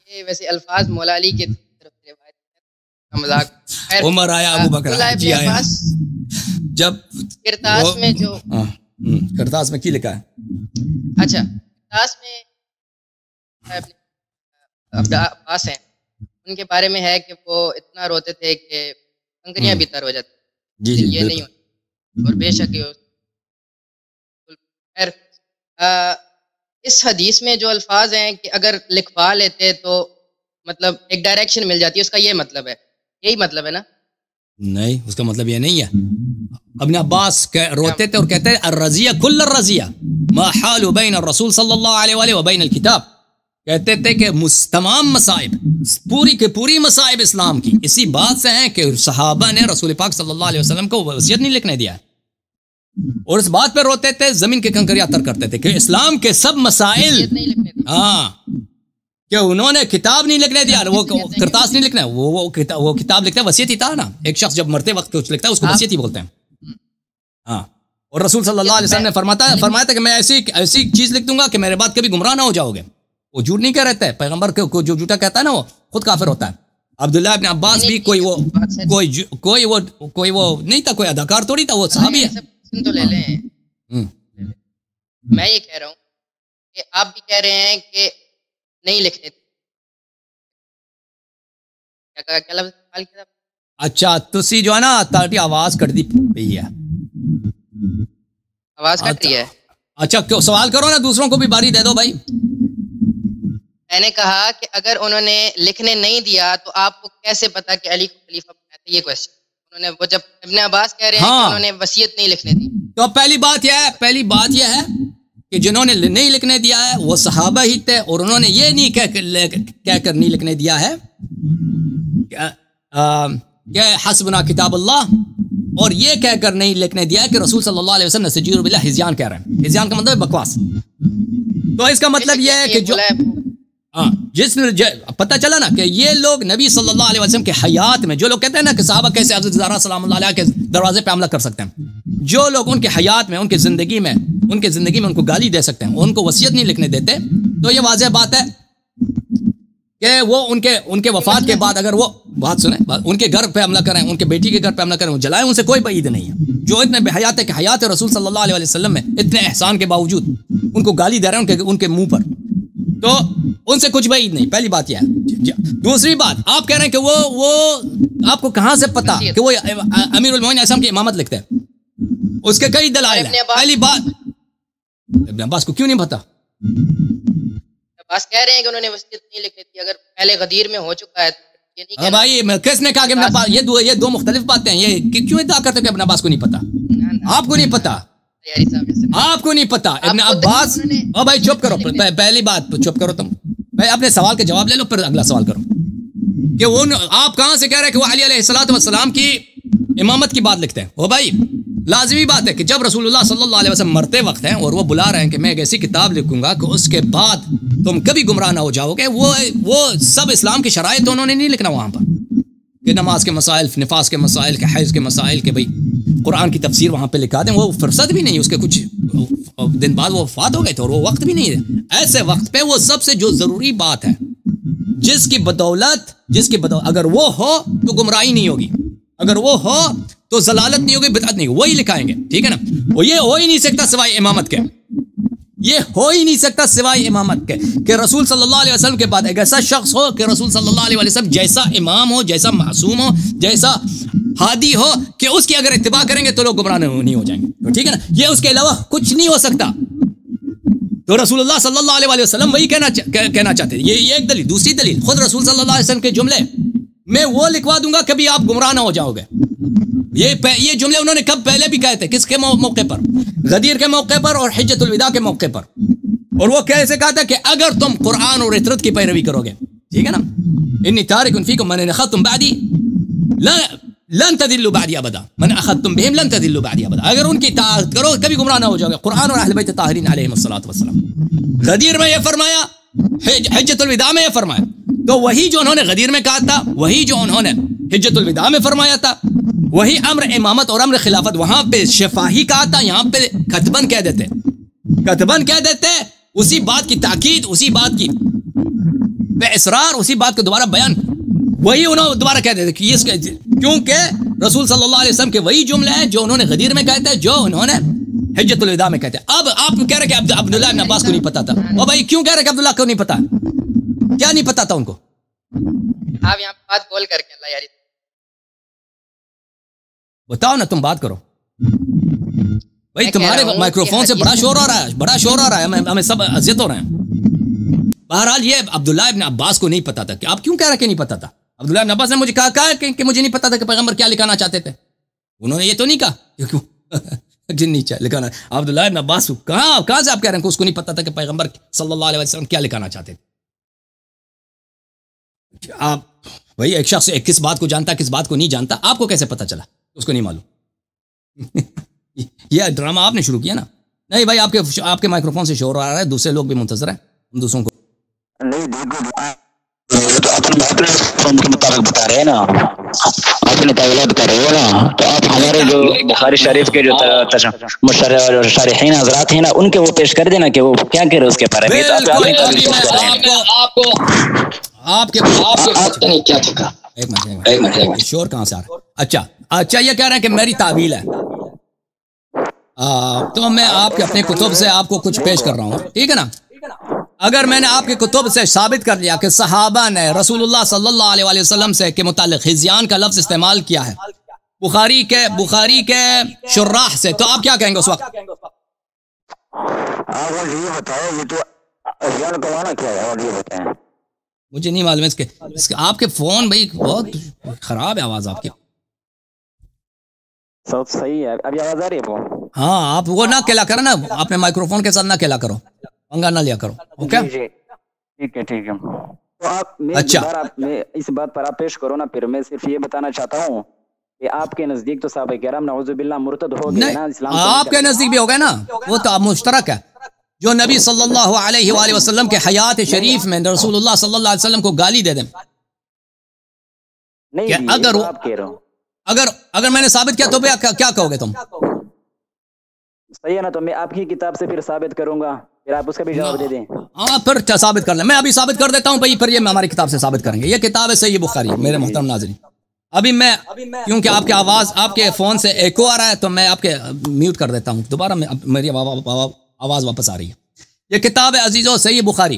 یہ ویسے الفاظ مولا علی کے طرف سے روایت کا مذاق. عمر آیا ابو بکر جی آیا جب کرتاس میں جو کرتاس میں کی لکھا ہے؟ اچھا کرتاس میں عباس ہیں ان کے بارے میں ہے کہ وہ اتنا روتے تھے کہ کنکریاں بھی تر ہو جاتی. جی جی یہ نہیں ہوتا اور بے شک خیر اس حدیث میں جو الفاظ ہیں کہ اگر لکھوا لیتے تو مطلب ایک ڈائریکشن مل جاتی ہے، اس کا یہ مطلب ہے، یہی مطلب ہے نا؟ نہیں، اس کا مطلب یہ نہیں ہے. ابن عباس روتے تھے اور کہتے ہیں الرضیہ کل الرضیہ ما حال بین الرسول صلی اللہ علیہ وآلہ وبین الکتاب. کہتے تھے کہ تمام مصائب پوری کے پوری مصائب اسلام کی اسی بات سے ہیں کہ صحابہ نے رسول پاک صلی اللہ علیہ وسلم کو وصیت نہیں لکھنے دیا ہے، اور اس بات پہ روتے تھے، زمین کے کنکریاں تر کرتے تھے کہ اسلام کے سب مسائل کہ انہوں نے کتاب نہیں لکھنے دیا، وہ کرتاس نہیں لکھنا، وہ کتاب لکھتا ہے، وصیت ہی تھا نا. ایک شخص جب مرتے وقت کچھ لکھتا ہے اس کو وصیت ہی بولتے ہیں. ہاں، اور رسول صلی اللہ علیہ وسلم نے فرمایا تھا کہ میں ایسی چیز لکھ دوں گا کہ میرے بعد کبھی گمراہ نہ ہو جاؤ گے. وہ جھوٹ نہیں کہہ رہتا ہے، پیغمبر کو جو جھوٹا کہتا ہے نا وہ خود کافر ہوتا ہے. عبداللہ ابن عباس بھی کوئی وہ نہیں تھا، کوئی اداکار تھوڑی تھا، وہ صحابی ہے. تو لے لیں. میں یہ کہہ رہا ہوں کہ آپ بھی کہہ رہے ہیں کہ نہیں لکھنے تھے. اچھا تسی جو ہے نا تاٹی آواز کٹ دی پئی ہے، آواز کٹ رہی ہے. اچھا کیوں سوال کرو نا، دوسروں کو بھی باری دے دو بھائی. میں نے کہا کہ اگر انہوں نے لکھنے نہیں دیا تو آپ کو کیسے پتا کہ علی کو خلیفہ بنایا تھا؟ یہ کوشچن انہوں نے، وہ جب ابن عباس کہہ رہے ہیں کہ انہوں نے وصیت نہیں لکھنے دی، تو پہلی بات یہ ہے کہ جنہوں نے نہیں لکھنے دیا ہے وہ صحابہ ہی تھے، اور انہوں نے یہ نہیں کہہ کر نہیں لکھنے دیا ہے کہ حسبنا کتاب اللہ، اور یہ کہہ کر نہیں لکھنے دیا ہے کہ رسول صلی اللہ علیہ وسلم نے سجیر باللہ ہزیان کہہ رہے ہیں. ہزیان کا مطلب ہے بکواس. تو اس کا مطلب یہ ہے کہ جو جس نے پتہ چلا نا کہ یہ لوگ نبی صلی اللہ علیہ وسلم کے حیات میں، جو لوگ کہتے ہیں نا کہ صحابہ کیسے حضرت زہرا سلام اللہ علیہ کے دروازے پہ حملہ کر سکتے ہیں، جو لوگ ان کے حیات میں، ان کی زندگی میں ان کو گالی دے سکتے ہیں، ان کو وصیت نہیں لکھنے دیتے، تو یہ واضح بات ہے کہ وہ ان کے وفات کے بعد اگر وہ بات سنیں، ان کے گھر پہ حملہ کریں، ان کے بیٹی کے گھر پہ حملہ کریں، وہ جلائیں، ان سے کوئی بعید نہیں ہے. جو اتنے بے حیات ہے کہ حیات رسول صلی اللہ علیہ وسلم میں اتنے احسان کے باوجود ان کو گالی دے رہے ہیں ان کے منہ پر، تو ان سے کچھ بعید نہیں. پہلی بات یہ ہے. دوسری بات، آپ کہہ رہے ہیں کہ وہ آپ کو کہاں سے پتا کہ وہ امیر المومنین اعصم کی امامت لکھتے ہیں؟ اس کے کئی دلائل ہیں. پہلی بات، ابن عباس کو کیوں نہیں پتا؟ عباس کہہ رہے ہیں کہ انہوں نے وصیت نہیں لکھنی تھی، اگر پہلے غدیر میں ہو چکا ہے تو یہ نہیں کہنا. بھائی کس نے کہا کہ ابن عباس؟ یہ دو مختلف باتیں ہیں. یہ کیوں ادعا کرتے کہ ابن عباس کو نہیں پتا؟ آپ کو نہیں پتا، آپ کو نہیں پتا. ابن عباس، او بھائی چپ کرو، پہلی بات چپ کرو. تم بھائی اپنے سوال کے جواب لے لو، پھر اگلا سوال کرو کہ آپ کہاں سے کہہ رہے ہیں کہ وہ علی علیہ السلام کی امامت کی بات لکھتے ہیں؟ وہ بھائی لازمی بات ہے کہ جب رسول اللہ صلی اللہ علیہ وسلم مرتے وقت ہیں اور وہ بلا رہے ہیں کہ میں ایک ایسی کتاب لکھوں گا کہ اس کے بعد تم کبھی گمراہ نہ ہو جاؤ گے، وہ سب اسلام کی شرائط تو انہوں نے نہیں لکھنا وہاں پر کہ نماز کے مسائل، نفاس کے مسائل، کہ حیض کے مسائل، کہ بھئی قرآن کی تفسیر وہاں پہ لکھا دیں. وہ فرصت بھی نہیں، اس کے کچھ دن بعد وہ وفات ہو گئے تھے اور وہ وقت بھی نہیں ہے. ایسے وقت پہ وہ سب سے جو ضروری بات ہے جس کی بدولت اگر وہ ہو تو گمراہی نہیں ہوگی، اگر وہ ہو تو ضلالت نہیں ہوگی، بدعت نہیں ہوگی، وہی لکھائیں گے. ٹھیک ہے نا؟ وہ یہ ہو ہی نہیں سکتا سوائے امامت کے، یہ ہو ہی نہیں سکتا سوائے امامت کے کہ رسول صلی اللہ علیہ وسلم کے بعد ایک ایسا شخص ہو کہ رسول صلی اللہ علیہ وسلم جیسا امام ہو، جیسا معصوم ہو، جیسا ہادی ہو کہ اس کی اگر اتباع کریں گے تو لوگ گمراہ نہیں ہو جائیں گے. ٹھیک ہے نا؟ یہ اس کے علاوہ کچھ نہیں ہو سکتا. تو رسول اللہ صلی اللہ علیہ وسلم وہی کہنا چاہتے ہیں. یہ ایک دلیل. دوسری دلیل، خود رسول صلی اللہ علیہ وسلم کے جملے میں وہ لکھوا دوں گا کبھی آپ گمراہ نہ ہو جاؤ گے. یہ جملے انہوں نے کب پہلے بھی کہے تھے، کس کے موقع پر؟ غدیر کے موقع پر اور حجۃ الوداع کے موقع پر. اور وہ کیسے کہا تھا کہ اگر تم قرآن اور اطرت کی پیروی کرو گے، ٹھیک ہے نا، انی تارک فیکم من اخذتم بعدی لن تضلوا بعدی ابدا، من اخذتم بهم لن تضلوا بعدی ابدا. اگر ان کی اطاعت کرو کبھی گمراہ نہ ہو جاؤ گے. قرآن اور اہل بیت طاہرین علیہم الصلوۃ والسلام، غدیر میں یہ فرمایا، حجۃ الوداع میں یہ فرمایا. تو وہی جو انہوں نے غدیر میں کہا تھا، وہی جو انہوں نے حجۃ الوداع میں فرمایا تھا، وہی امر امامت اور امر خلافت وہاں پہ شفاہی کہا تھا، یہاں پہ کتبن کہہ دیتے، اسی بات کی تاکید، اسی بات کی بے اصرار اسی بات کو دوبارہ بیان وہی انہوں دوبارہ کہہ دیتے کیونکہ رسول صلی اللہ علیہ وسلم کے وہی جملے ہیں جو انہوں نے غدیر میں کہتے ہیں، جو انہوں نے حجت الوداع میں کہتے ہیں. اب آپ کہہ رہے کہ عبداللہ ابن عباس کو نہیں پتا تھا. او بھائی کیوں کہہ رہے کہ عبداللہ کو نہیں پتا؟ کیا نہیں پتا تھا ان کو؟ آپ یہاں بات بول کر کے اللہ یاری بتاؤ نا، تم بات کرو بھائی. تمہارے مائکروفون سے بڑا شور آ رہا ہے، بڑا شور آ رہا ہے، ہمیں سب اذیت ہو رہے ہیں. بہرحال یہ عبداللہ ابن عباس کو نہیں پتا تھا. کہ آپ کیوں کہہ رہے کہ نہیں پتا تھا؟ عبداللہ ابن عباس نے مجھے کہا کہ مجھے نہیں پتا تھا کہ پیغمبر کیا لکھانا چاہتے تھے. انہوں نے یہ تو نہیں کہا جن نہیں چاہے لکھانا. عبداللہ ابن عباس کہاں سے آپ کہہ رہے ہیں کہ اس کو نہیں پتا تھا کہ پیغمبر صلی اللہ علیہ وسلم کیا لکھانا چاہتے تھے؟ آپ بھائی ایک شخص کس بات کو جانتا کس بات کو نہیں جانتا، آپ کو کیسے پتا چلا اس کو نہیں معلوم؟ یہ ڈرامہ آپ نے شروع کیا نا. نہیں بھائی آپ کے مائکروفون سے شور آ رہا ہے، دوسرے لوگ بھی منتظر ہیں، ہم دوسروں کو تو اپنے فارم کے مطابق بتا رہے ہیں نا، اپنے تعویلات بتا رہے ہو نا. تو آپ ہمارے جو بخاری شریف کے جو شارحین حضرات ہیں نا، ان کے وہ پیش کر دینا کہ وہ کیا کہہ رہے اس کے بارے میں. آپ کے کیا تھا ایک منٹ شور کہاں سے آ رہا ہے؟ اچھا یہ کہہ رہے ہیں کہ میری تعویل ہے. تو میں آپ کے اپنے کتب سے آپ کو کچھ پیش کر رہا ہوں، ٹھیک ہے نا. اگر میں نے آپ کے کتب سے ثابت کر لیا کہ صحابہ نے رسول اللہ صلی اللہ علیہ وسلم سے کے متعلق خزیان کا لفظ استعمال کیا ہے بخاری کے شراح سے، تو آپ کیا کہیں گے اس وقت؟ مجھے نہیں معلوم اس کے آپ کے فون بھائی بہت خراب ہے آواز آپ کی. صوت صحیح ہے، ابھی آواز آ رہی ہے وہ؟ ہاں آپ وہ نہ کھیلا کرو نا، اپنے مائکروفون کے ساتھ نہ کھیلا کرو، پنگا نہ لیا کرو. اوکے ٹھیک ہے. تو آپ اس بات پر آپ پیش کرو نا. پھر میں صرف یہ بتانا چاہتا ہوں کہ آپ کے نزدیک تو صحابہ کرام نعوذ باللہ مرتد ہو گئے نا، اسلام سے. آپ کے نزدیک بھی ہو گئے نا، وہ تو مشترک ہے. جو نبی صلی اللہ علیہ وآلہ وسلم کے حیات شریف میں رسول اللہ صلی اللہ علیہ وسلم کو گالی دے دیں، نہیں اگر میں نے ثابت کیا تو کیا کہو گے تم؟ صحیح ہے نا. تو میں آپ کی کتاب سے پھر ثابت کروں گا، پھر آپ اس کا بھی جواب دے دیں. ہاں پھر ثابت کر لیں. میں ابھی ثابت کر دیتا ہوں بھائی، پھر یہ میں ہماری کتاب سے ثابت کریں گے. یہ کتاب ہے صحیح بخاری. میرے محترم ناظرین، ابھی میں کیونکہ آپ کی آواز آپ کے فون سے ایکو آ رہا ہے تو میں آپ کے میوٹ کر دیتا ہوں دوبارہ. میری آواز واپس آ رہی ہے. یہ کتاب ہے عزیزو صحیح بخاری،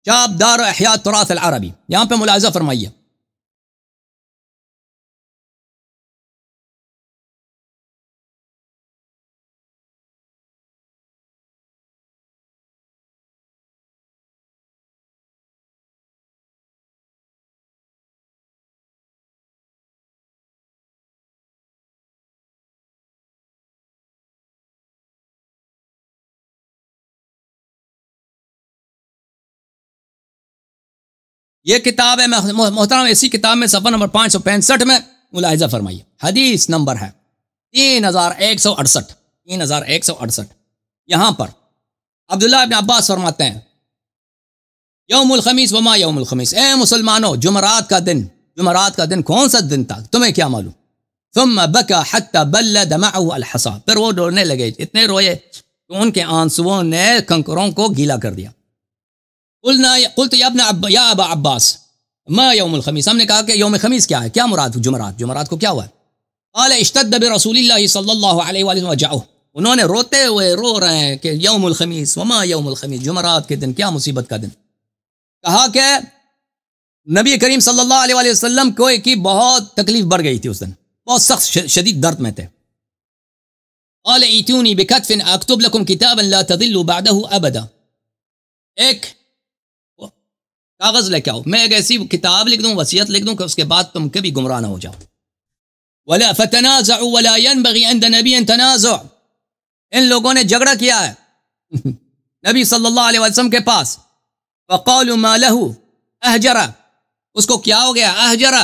چاپ دار احیاء تراث العربی. یہاں پہ ملاحظہ فرمائیے. یہ کتاب ہے محترم، اسی کتاب میں صفحہ نمبر 565 میں ملاحظہ فرمائیے. حدیث نمبر ہے 3168. یہاں پر عبداللہ ابن عباس فرماتے ہیں یوم الخمیس وما یوم الخمیس، اے مسلمانوں جمعرات کا دن کون سا دن تھا تمہیں کیا معلوم؟ ثم بکا حتی بل دمعه الحصا، پھر وہ رونے لگے، اتنے روئے کہ ان کے آنسوؤں نے کنکروں کو گیلا کر دیا. قلت یا ابا عباس ما یوم الخمیس، ہم نے کہا کہ یوم خمیس کیا ہے، کیا مراد جمعرات کو کیا ہوا ہے؟ قال اشتد برسول اللہ صلی اللہ علیہ وسلم وجعه، انہوں نے روتے ہوئے رو رہے ہیں کہ یوم الخمیس وما یوم الخمیس، جمعرات کے دن کیا مصیبت کا دن. کہا کہ نبی کریم صلی اللہ علیہ وسلم کو کی بہت تکلیف بڑھ گئی تھی اس دن، بہت سخت شدید درد میں تھے. قال ایتونی بکتف اکتب لکم کتابا لا تضلوا بعده ابدا، ایک کاغذ لے کے آؤ، میں ایک ایسی کتاب لکھ دوں، وصیت لکھ دوں کہ اس کے بعد تم کبھی گمراہ نہ ہو جاؤ. ولا فتنازعوا ولا ينبغي عند نبي تنازع، ان لوگوں نے جھگڑا کیا ہے نبی صلی اللہ علیہ وسلم کے پاس. وقالوا ما له احجر، اس کو کیا ہو گیا؟ احجر،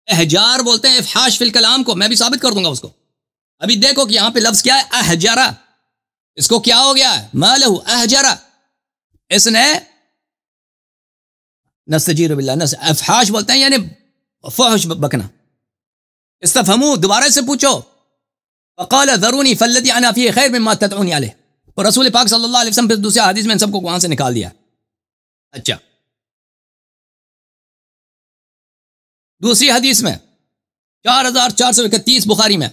احجار بولتے ہیں افحاش فی الکلام کو، میں بھی ثابت کر دوں گا اس کو. ابھی دیکھو کہ یہاں پہ لفظ کیا ہے، احجر، اس کو کیا ہو گیا؟ ما له احجر، اس نے نستجیر باللہ، افحاش بولتے ہیں یعنی فحش بکنا. استفہمو، دوبارہ سے پوچھو. وقال ذرونی فالذی انا فیہ خیر مما تدعونی علیہ، اور رسول پاک صلی اللہ علیہ وسلم پھر دوسرے حدیث میں ان سب کو وہاں سے نکال دیا. اچھا دوسری حدیث میں 4431 بخاری میں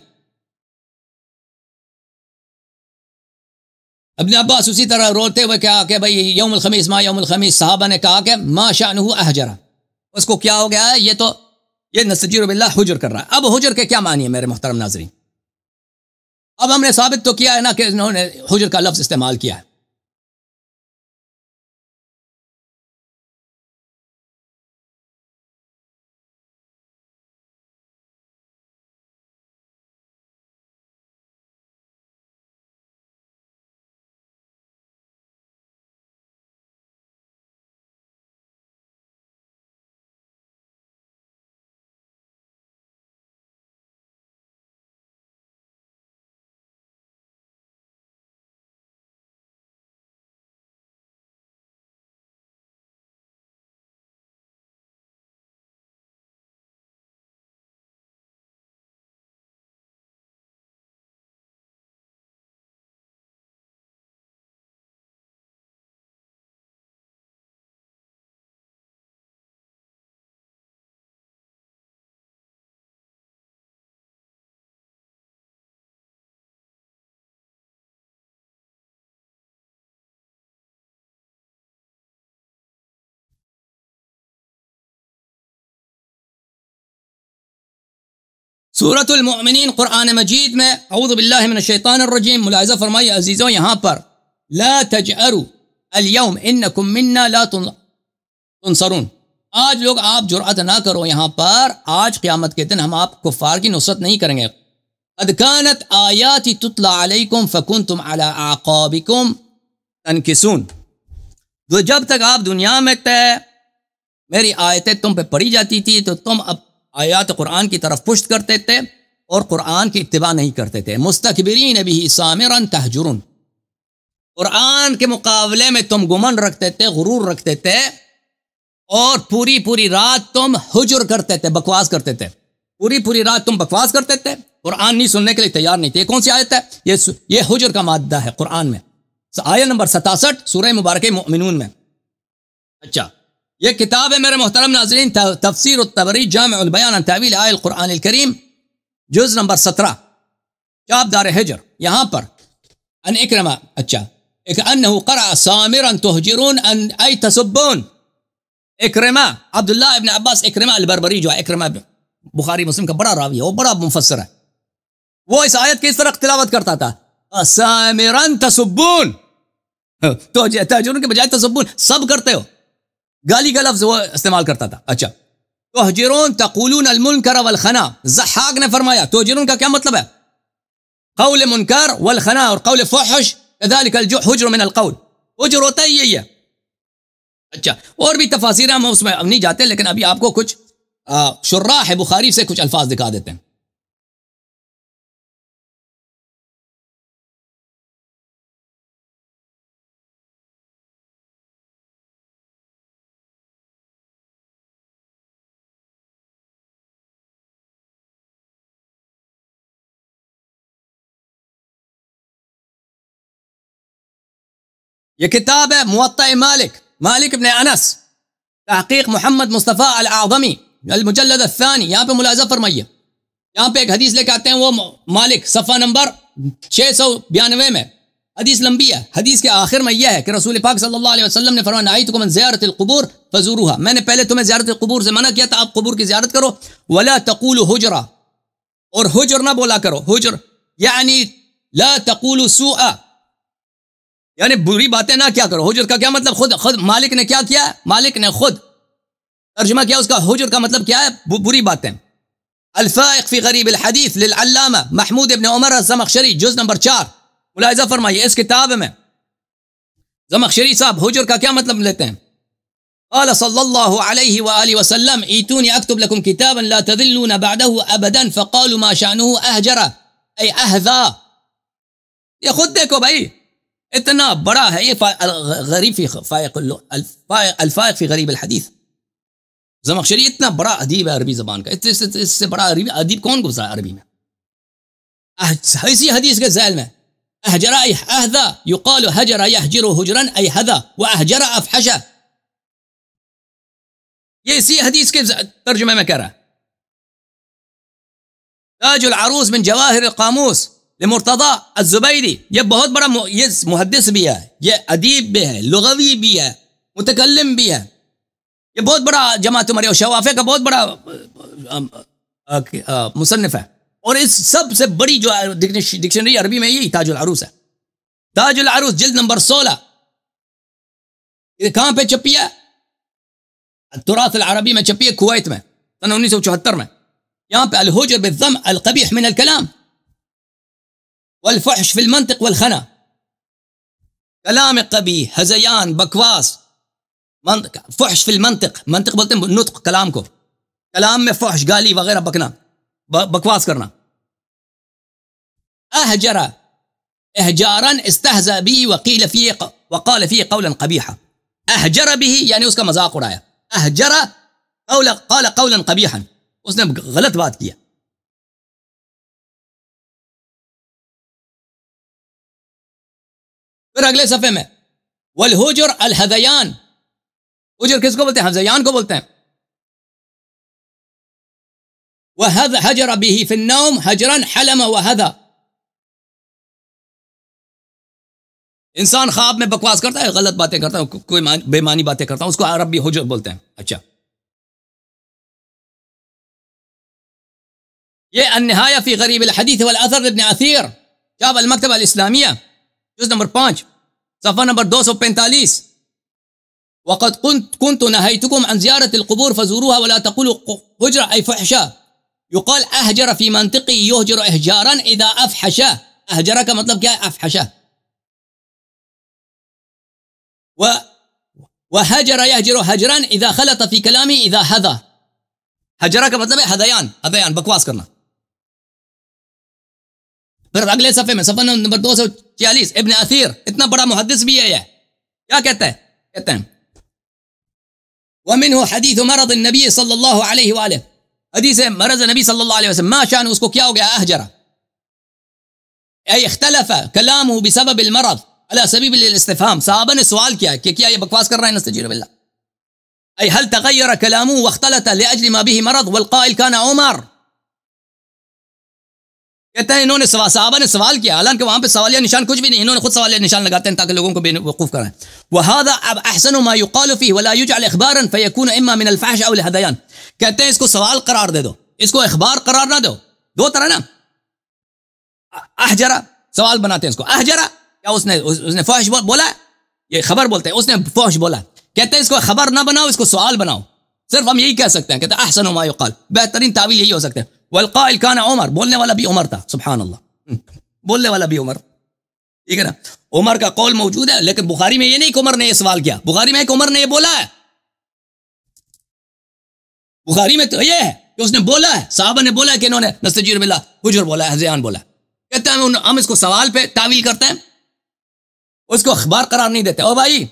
ابن عباس اسی طرح روتے ہوئے کہا کہ بھئی یوم الخمیس ما یوم الخمیس، صحابہ نے کہا کہ ما شأنہ احجرا، اس کو کیا ہو گیا ہے، یہ نستجیر باللہ حجر کر رہا ہے۔ اب حجر کے کیا معنی ہے میرے محترم ناظرین؟ اب ہم نے ثابت تو کیا ہے نا کہ انہوں نے حجر کا لفظ استعمال کیا ہے۔ سورۃ المؤمنین قرآن مجید میں اعوذ باللہ من الشیطان الرجیم، ملاحظہ فرمائیے عزیزوں، یہاں پر لا تجأروا اليوم انکم منا لا تنصرون، آج لوگ آپ جرأت نہ کرو، یہاں پر آج قیامت کے دن ہم آپ کفار کی نصرت نہیں کریں گے۔ قد كانت آیاتی تتلی علیکم فکنتم علی اعقابکم تنکسون، تو جب تک آپ دنیا میں تھے میری آیتیں تم پہ پڑھی جاتی تھی تو تم اب آیات قرآن کی طرف پشت کرتے تھے اور قرآن کی اتباع نہیں کرتے تھے۔ مستکبرین بہ سامرا تہجرون، قرآن کے مقابلے میں تم گمن رکھتے تھے، غرور رکھتے تھے، اور پوری رات تم حجر کرتے تھے، بکواس کرتے تھے، پوری رات تم بکواس کرتے تھے، قرآن نہیں سننے کے لیے تیار نہیں تھے۔ یہ کون سی آیت ہے؟ یہ حجر کا مادہ ہے قرآن میں، آیت نمبر 67 سورہ مبارکہ مؤمنون میں۔ اچھا، یہ کتاب ہے میرے محترم ناظرین، تفسیر الطبری جامع البیان عن تاویل آیات القرآن الکریم، جز نمبر 17، چاپ دار حجر، یہاں پر ان اکرمہ، اچھا، انہو قرأ سامرا تہجرون ای تسبون، اکرمہ عبداللہ ابن عباس، اکرمہ البربری جو ہے، اکرمہ بخاری مسلم کا بڑا راوی ہے، وہ بڑا مفسر ہے، وہ اس آیت کی اس طرح تلاوت کرتا تھا، سامرا تسبون، تو تہجرون کے بجائے تسبون، سب کرتے ہو، گالی کا لفظ وہ استعمال کرتا تھا۔ اچھا، تہجرون تقولون المنکر والخنا، ضحاک نے فرمایا تہجرون کا کیا مطلب ہے؟ قول منکر والخنا، اور قول فحش، كذلك الحجر من القول، حجر ہوتا ہے یہی ہے۔ اچھا، اور بھی تفاسیر ہم اس میں نہیں جاتے، لیکن ابھی آپ کو کچھ شراح بخاری سے کچھ الفاظ دکھا دیتے ہیں۔ یہ کتاب ہے موطأ مالک ابن انس، تحقیق محمد مصطفیٰ الاعظمی، المجلد الثانی، یہاں پہ ملاحظہ فرمائیے، یہاں پہ ایک حدیث لے کے آتے ہیں وہ مالک، صفحہ نمبر 692 میں، حدیث لمبی ہے، حدیث کے آخر میں یہ ہے کہ رسول پاک صلی اللہ علیہ وسلم نے فرمایا نہیتکم عن زیارت القبور فزوروها، میں نے پہلے تمہیں زیارت القبور سے منع کیا تھا، آپ قبور کی زیارت کرو، ولا تقولوا حجرا، اور حجر نہ بولا کرو، حجر یعنی لا تقولوا سوءا، یعنی بری باتیں نہ کیا کرو۔ حجر کا کیا مطلب؟ خود مالک نے کیا کیا؟ مالک نے خود ترجمہ کیا اس کا، حجر کا مطلب کیا ہے؟ بری باتیں۔ الفائق فی غریب الحدیث للعلامہ محمود ابن عمر الزمخشری، جز نمبر 4، ملاحظہ فرمائیے، اس کتاب میں زمخشری صاحب حجر کا کیا مطلب لیتے ہیں؟ قال صلی اللہ علیہ وآلہ وسلم ایتونی اکتب لکم کتابا لا تذلون بعده ابدا فقالوا ما شأنه احجر ای احذا، یہ خود دیکھو بھائی، اتنا بڑا ہے یہ غریب فی الفائق فی غریب الحدیث، زمخشری اتنا بڑا ادیب ہے عربی زبان کا، اس سے بڑا عربی ادیب کون گزرا ہے عربی میں؟ اسی حدیث کے ذیل میں احجر ای احذا، یقال حجر یحجر حجرا ای حذا واحجر افحش، یہ اسی حدیث کے ترجمے میں کہہ رہا ہے، تاج العروس من جواہر القاموس لمرتضی الزبیری، یہ بہت بڑا یہ محدث بھی ہے، یہ ادیب بھی ہے، لغوی بھی ہے، متکلم بھی ہے، یہ بہت بڑا جماعت تمہاری اور شوافے کا بہت بڑا مصنف ہے، اور اس سب سے بڑی جو ڈکشنری عربی میں یہی تاج العروس ہے. تاج العروس جلد نمبر 16، یہ کہاں پہ چھپی ہے؟ التراث العربی میں چھپی ہے، کویت میں سن 1974 میں. یہاں پہ الحجر بالضم القبیح من الکلام والفحش فی المنطق والخنا، کلام قبیح، ہذیان، بکواس، فحش فی المنطق، منطق بولتے ہیں نطق کلام کو، کلام میں فحش، گالی وغیرہ بکنا، بکواس کرنا. احجر احجارا استہزا به وقیل فيه وقال فيه قولا قبیحا. احجر به یعنی اس کا مذاق اڑایا، احجر قال قولا قبیحا، اس نے غلط بات کیا. پھر اگلے صفحے میں والہجر الہذیان، ہجر کس کو بولتے ہیں؟ ہذیان کو بولتے ہیں. وحجر به في النوم حجرا حلم وهذا، انسان خواب میں بکواس کرتا ہے، غلط باتیں کرتا ہے، کوئی بے معنی باتیں کرتا ہے، اس کو عربی حجر بولتے ہیں. اچھا، یہ النہایہ فی غریب الحدیث والاثر ابن اثیر، کتاب المکتبہ الاسلامیہ، جز نمبر 5، صفحہ نمبر 245. وقد كنت نهيتكم عن زيارة القبور فزوروها ولا تقولوا حجر أي فحشا، يقال أهجر في منطقي يهجر إهجارا إذا أفحشا. أهجر کا مطلب کیا ہے؟ أفحشا. وهجر يهجر هجرا إذا خلط في كلامي إذا هذا. هجر کا مطلب ہے ہذیان، ہذیان بکواس کرنا. پھر اگلے صفحے میں صفحہ نمبر 246، ابن اثیر اتنا بڑا محدث بھی ہے، یہ کیا کہتا ہے؟ کہتے ہیں ومنه حدیث مرض النبی صلی اللہ علیہ وآلہ، حدیث مرض نبی صلی اللہ علیہ وسلم، ما شان اس کو کیا ہو گیا؟ احجر ای اختلف کلامه بسبب المرض على سبیل الاستفهام، صحابہ نے سوال کیا کہ کیا یہ بکواس کر رہا ہے؟ نستجیر باللہ. ای هل تغیر کلامه واختلط لاجل ما به مرض والقائل كان عمر. کہتا ہے انہوں نے صحابہ نے سوال کیا، حالانکہ وہاں پہ سوالیہ نشان کچھ بھی نہیں، انہوں نے خود سوالیہ نشان لگاتے ہیں تاکہ لوگوں کو بے وقوف کریں. وهذا احسن ما يقال فيه ولا يجعل اخبارا فيكون اما من الفحش او الهذيان. کہتے ہیں اس کو سوال قرار دے دو، اس کو اخبار قرار نہ دو. دو طرح نا، احجرا سوال بناتے ہیں اس کو، احجرا کیا اس نے فحش بولا ہے؟ یہ خبر بولتے ہیں، اس نے فحش بولا. کہتے ہیں اس کو خبر نہ بناؤ، اس کو سوال بناؤ. صرف ہم یہی کہہ سکتے ہیں، کہتے ہیں احسن ما يقال، بہترین تعویل یہی ہو سکتے ہیں. والقائل كان عمر، بولنے والا بھی عمر تھا. سبحان اللہ، بولنے والا بھی عمر، ٹھیک ہے نا. عمر کا قول موجود ہے، لیکن بخاری میں یہ نہیں کہ عمر نے یہ سوال کیا، بخاری میں کہ عمر نے یہ بولا ہے. بخاری میں تو یہ ہے کہ اس نے بولا ہے، صحابہ نے بولا ہے کہ انہوں نے نستجیر باللہ حجر بولا ہے، ہذیان بولا ہے. کہتے ہیں ہم اس کو سوال پہ تعویل کرتے ہیں، اس کو اخبار قرار نہیں دیتے. او بھائی،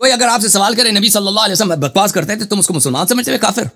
کوئی اگر آپ سے سوال کرے نبی صلی اللہ علیہ وسلم بکواس کرتے ہیں تو تم اس کو مسلمان سمجھتے ہوئے کافر؟